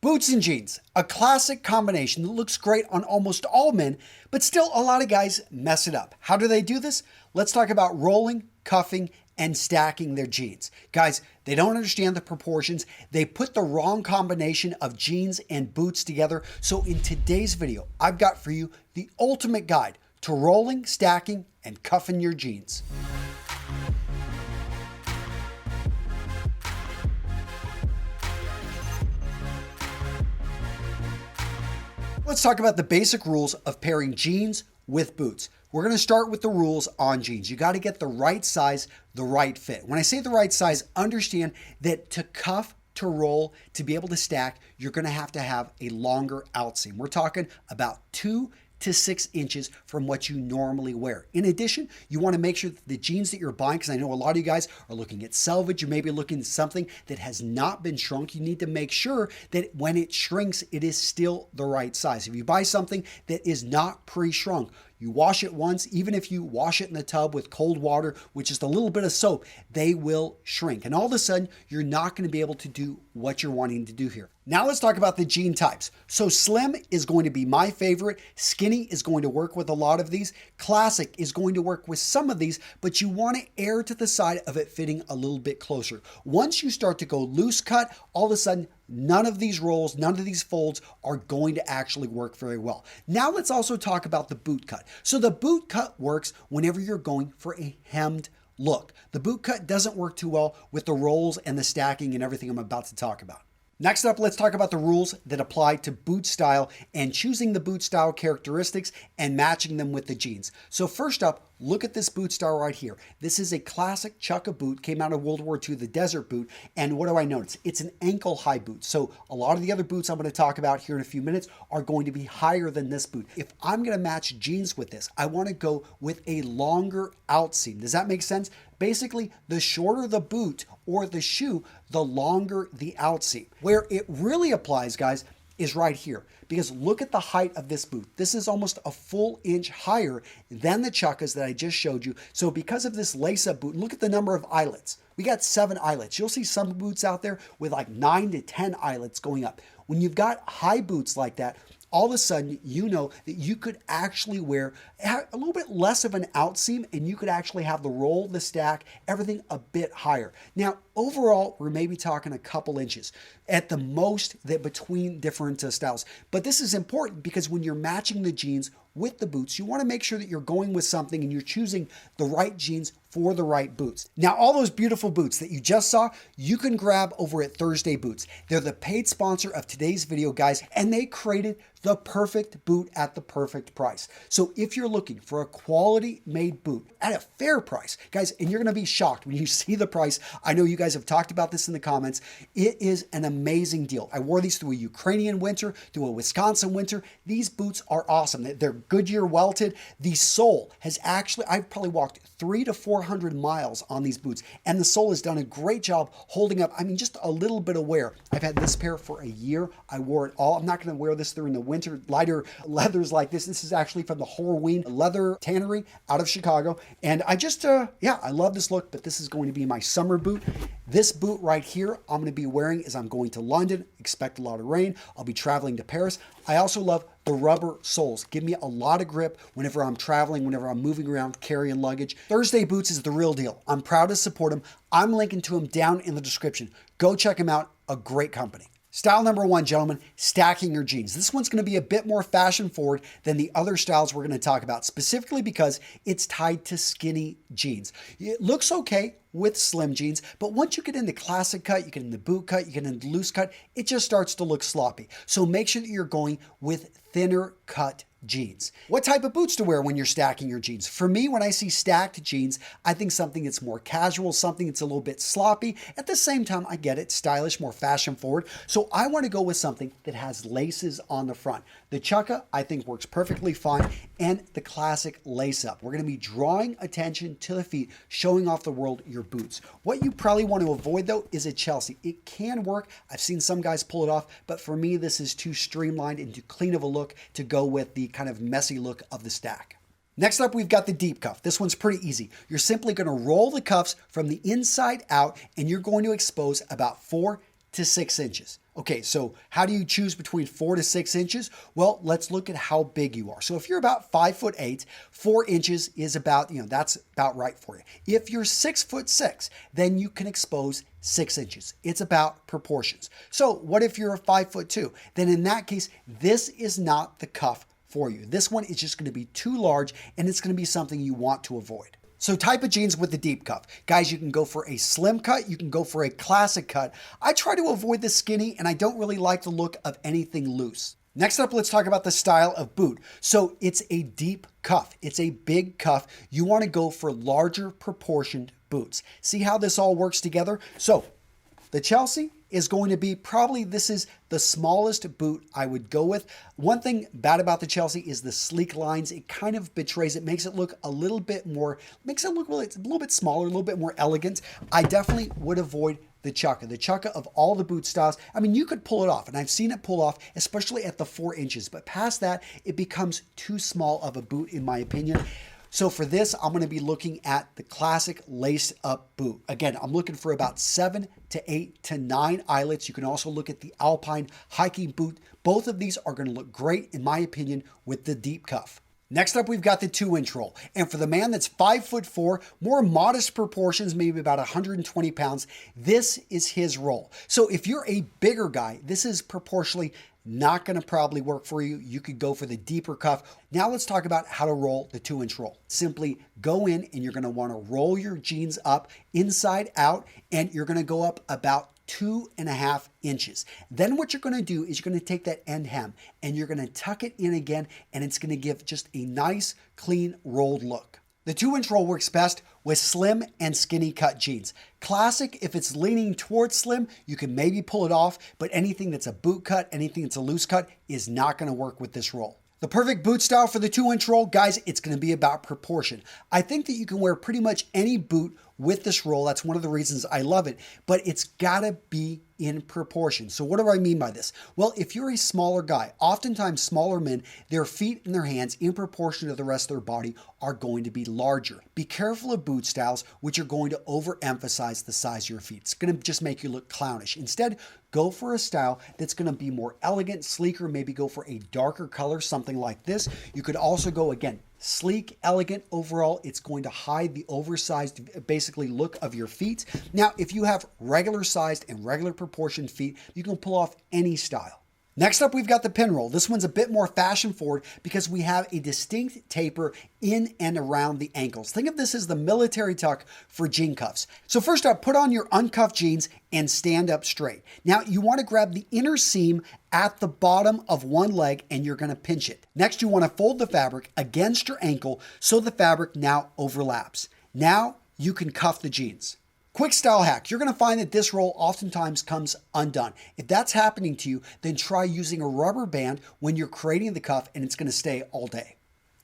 Boots and jeans, a classic combination that looks great on almost all men, but still a lot of guys mess it up. How do they do this? Let's talk about rolling, cuffing, and stacking their jeans. Guys, they don't understand the proportions. They put the wrong combination of jeans and boots together. So in today's video, I've got for you the ultimate guide to rolling, stacking, and cuffing your jeans. Let's talk about the basic rules of pairing jeans with boots. We're going to start with the rules on jeans. You got to get the right size, the right fit. When I say the right size, understand that to cuff, to roll, to be able to stack, you're going to have a longer outseam. We're talking about 2 to 6 inches from what you normally wear. In addition, you want to make sure that the jeans that you're buying, because I know a lot of you guys are looking at selvage, you may be looking at something that has not been shrunk. You need to make sure that when it shrinks, it is still the right size. If you buy something that is not pre-shrunk, you wash it once, even if you wash it in the tub with cold water, which is a little bit of soap, they will shrink. And all of a sudden, you're not going to be able to do what you're wanting to do here. Now let's talk about the jean types. So slim is going to be my favorite. Skinny is going to work with a lot of these. Classic is going to work with some of these, but you want to err to the side of it fitting a little bit closer. Once you start to go loose cut, all of a sudden, none of these rolls, none of these folds are going to actually work very well. Now let's also talk about the boot cut. So the boot cut works whenever you're going for a hemmed look. The boot cut doesn't work too well with the rolls and the stacking and everything I'm about to talk about. Next up, let's talk about the rules that apply to boot style and choosing the boot style characteristics and matching them with the jeans. So first up, look at this boot style right here. This is a classic chukka boot, came out of World War II, the desert boot. And what do I notice? It's an ankle high boot. So a lot of the other boots I'm going to talk about here in a few minutes are going to be higher than this boot. If I'm going to match jeans with this, I want to go with a longer outseam. Does that make sense? Basically, the shorter the boot or the shoe, the longer the outseam. Where it really applies, guys, is right here. Because look at the height of this boot. This is almost a full inch higher than the chukkas that I just showed you. So because of this lace-up boot, look at the number of eyelets. We got 7 eyelets. You'll see some boots out there with like 9 to 10 eyelets going up. When you've got high boots like that, all of a sudden, you know that you could actually wear a little bit less of an outseam and you could actually have the roll, the stack, everything a bit higher. Now, overall, we're maybe talking a couple inches at the most that between different styles. But this is important because when you're matching the jeans with the boots, you want to make sure that you're going with something and you're choosing the right jeans for the right boots. Now, all those beautiful boots that you just saw, you can grab over at Thursday Boots. They're the paid sponsor of today's video, guys, and they created the perfect boot at the perfect price. So if you're looking for a quality made boot at a fair price, guys, and you're going to be shocked when you see the price. I know you guys have talked about this in the comments. It is an amazing deal. I wore these through a Ukrainian winter, through a Wisconsin winter. These boots are awesome. They're Goodyear welted. The sole has actually, I've probably walked 300 to 400 miles on these boots, and the sole has done a great job holding up. I mean, just a little bit of wear. I've had this pair for a year. I wore it all. I'm not going to wear this during the winter, lighter leathers like this. This is actually from the Horween Leather Tannery out of Chicago. And I just, I love this look, but this is going to be my summer boot. This boot right here, I'm going to be wearing as I'm going to London. Expect a lot of rain. I'll be traveling to Paris. I also love the rubber soles. Give me a lot of grip whenever I'm traveling, whenever I'm moving around, carrying luggage. Thursday Boots is the real deal. I'm proud to support them. I'm linking to them down in the description. Go check them out. A great company. Style number 1, gentlemen, stacking your jeans. This one's going to be a bit more fashion forward than the other styles we're going to talk about, specifically because it's tied to skinny jeans. It looks okay with slim jeans, but once you get into classic cut, you get into boot cut, you get into loose cut, it just starts to look sloppy. So make sure that you're going with thinner cut jeans. What type of boots to wear when you're stacking your jeans? For me, when I see stacked jeans, I think something that's more casual, something that's a little bit sloppy. At the same time, I get it, stylish, more fashion forward. So I want to go with something that has laces on the front. The chukka, I think, works perfectly fine, and the classic lace up. We're going to be drawing attention to the feet, showing off the world your boots. What you probably want to avoid, though, is a Chelsea. It can work. I've seen some guys pull it off, but for me, this is too streamlined and too clean of a look to go with the kind of messy look of the stack. Next up, we've got the deep cuff. This one's pretty easy. You're simply going to roll the cuffs from the inside out, and you're going to expose about 4 to 6 inches. Okay, so how do you choose between 4 to 6 inches? Well, let's look at how big you are. So if you're about 5'8", 4 inches is about, that's about right for you. If you're 6'6", then you can expose 6 inches. It's about proportions. So what if you're a 5'2"? Then in that case, this is not the cuff for you. This one is just going to be too large, and it's going to be something you want to avoid. So type of jeans with the deep cuff. Guys, you can go for a slim cut. You can go for a classic cut. I try to avoid the skinny, and I don't really like the look of anything loose. Next up, let's talk about the style of boot. So it's a deep cuff. It's a big cuff. You want to go for larger proportioned boots. See how this all works together? So the Chelsea is going to be probably, this is the smallest boot I would go with. One thing bad about the Chelsea is the sleek lines. It kind of betrays it, makes it look a little bit more, makes it look really, it's a little bit smaller, a little bit more elegant. I definitely would avoid the Chukka. The Chukka of all the boot styles, I mean, you could pull it off, and I've seen it pull off, especially at the 4 inches, but past that, it becomes too small of a boot in my opinion. So for this, I'm going to be looking at the classic laced up boot. Again, I'm looking for about 7 to 8 to 9 eyelets. You can also look at the Alpine hiking boot. Both of these are going to look great, in my opinion, with the deep cuff. Next up, we've got the 2-inch roll. And for the man that's 5'4", more modest proportions, maybe about 120 pounds, this is his roll. So if you're a bigger guy, this is proportionally not going to probably work for you. You could go for the deeper cuff. Now let's talk about how to roll the 2-inch roll. Simply go in and you're going to want to roll your jeans up inside out, and you're going to go up about 2.5 inches. Then what you're going to do is you're going to take that end hem and you're going to tuck it in again, and it's going to give just a nice, clean, rolled look. The 2-inch roll works best with slim and skinny cut jeans. Classic, if it's leaning towards slim, you can maybe pull it off, but anything that's a boot cut, anything that's a loose cut is not going to work with this roll. The perfect boot style for the 2-inch roll, guys, it's going to be about proportion. I think that you can wear pretty much any boot with this roll. That's one of the reasons I love it, but it's got to be in proportion. So what do I mean by this? Well, if you're a smaller guy, oftentimes smaller men, their feet and their hands in proportion to the rest of their body are going to be larger. Be careful of boot styles which are going to overemphasize the size of your feet. It's going to just make you look clownish. Instead, go for a style that's going to be more elegant, sleeker, maybe go for a darker color, something like this. You could also go, again, sleek, elegant overall. It's going to hide the oversized, basically, look of your feet. Now, if you have regular sized and regular proportioned feet, you can pull off any style. Next up, we've got the pin roll. This one's a bit more fashion forward because we have a distinct taper in and around the ankles. Think of this as the military tuck for jean cuffs. So first up, put on your uncuffed jeans and stand up straight. Now you want to grab the inner seam at the bottom of one leg and you're going to pinch it. Next, you want to fold the fabric against your ankle so the fabric now overlaps. Now you can cuff the jeans. Quick style hack. You're going to find that this roll oftentimes comes undone. If that's happening to you, then try using a rubber band when you're creating the cuff, and it's going to stay all day.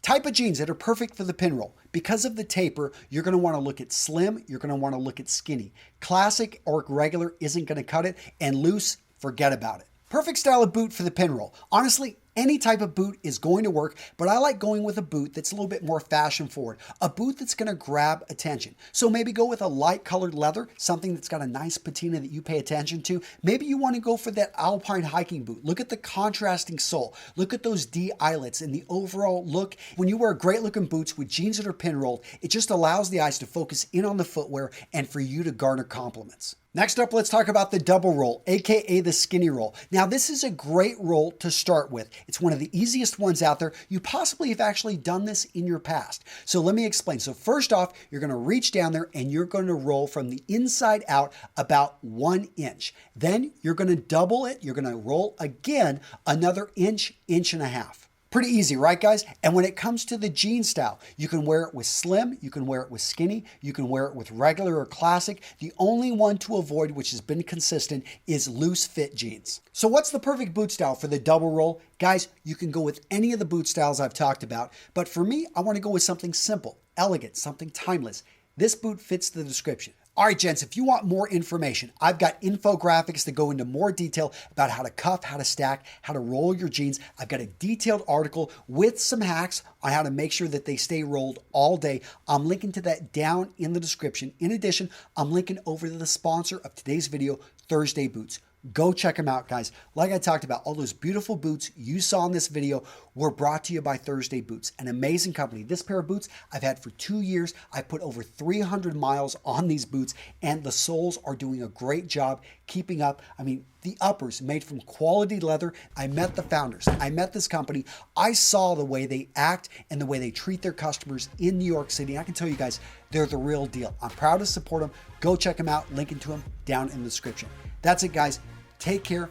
Type of jeans that are perfect for the pin roll. Because of the taper, you're going to want to look at slim, you're going to want to look at skinny. Classic or regular isn't going to cut it, and loose, forget about it. Perfect style of boot for the pin roll. Honestly, any type of boot is going to work, but I like going with a boot that's a little bit more fashion forward, a boot that's going to grab attention. So maybe go with a light colored leather, something that's got a nice patina that you pay attention to. Maybe you want to go for that Alpine hiking boot. Look at the contrasting sole. Look at those D eyelets and the overall look. When you wear great looking boots with jeans that are pin rolled, it just allows the eyes to focus in on the footwear and for you to garner compliments. Next up, let's talk about the double roll, aka the skinny roll. Now, this is a great roll to start with. It's one of the easiest ones out there. You possibly have actually done this in your past. So let me explain. So first off, you're going to reach down there and you're going to roll from the inside out about 1 inch. Then you're going to double it. You're going to roll again another inch, inch and a half. Pretty easy, right, guys? And when it comes to the jean style, you can wear it with slim, you can wear it with skinny, you can wear it with regular or classic. The only one to avoid, which has been consistent, is loose fit jeans. So what's the perfect boot style for the double roll? Guys, you can go with any of the boot styles I've talked about, but for me, I want to go with something simple, elegant, something timeless. This boot fits the description. All right, gents, if you want more information, I've got infographics that go into more detail about how to cuff, how to stack, how to roll your jeans. I've got a detailed article with some hacks on how to make sure that they stay rolled all day. I'm linking to that down in the description. In addition, I'm linking over to the sponsor of today's video, Thursday Boots. Go check them out, guys. Like I talked about, all those beautiful boots you saw in this video were brought to you by Thursday Boots, an amazing company. This pair of boots I've had for 2 years. I put over 300 miles on these boots, and the soles are doing a great job keeping up. I mean, the uppers made from quality leather. I met the founders. I met this company. I saw the way they act and the way they treat their customers in New York City. I can tell you guys, they're the real deal. I'm proud to support them. Go check them out. Link to them down in the description. That's it, guys. Take care.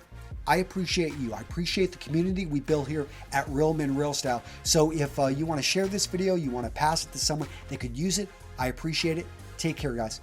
I appreciate you. I appreciate the community we build here at Real Men Real Style. So if you want to share this video, you want to pass it to someone that could use it, I appreciate it. Take care, guys.